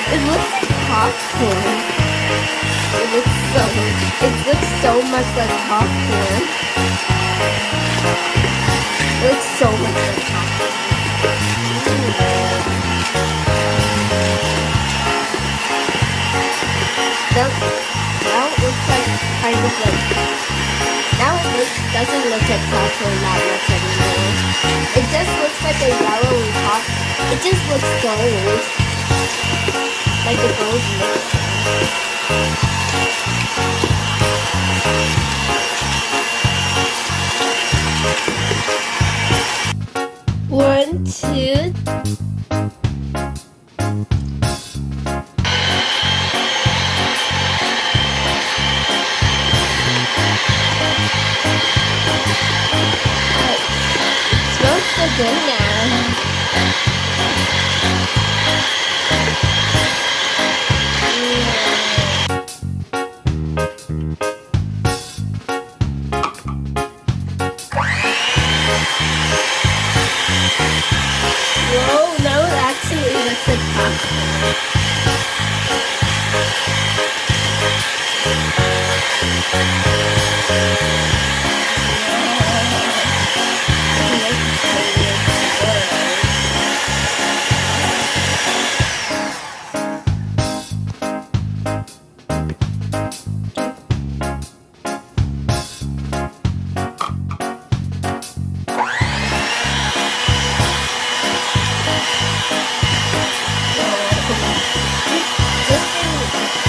It looks like popcorn. It looks so much like popcorn. It looks so much like popcorn. Now it looks like kind of like. Now it doesn't look like popcorn that much anymore. It just looks like a yellowy pop. It just looks gold. Like a gold look. One, two. Smells so good now. Whoa, now it actually looks like popcorn.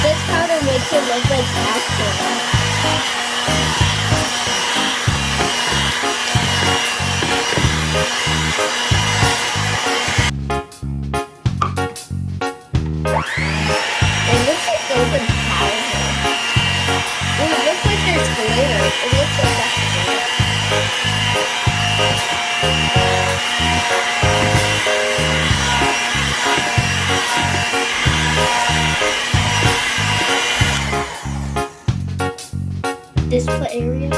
This powder makes it look like popcorn. It looks like golden powder. It looks like there's glitter. It looks like that's glitter. Display area.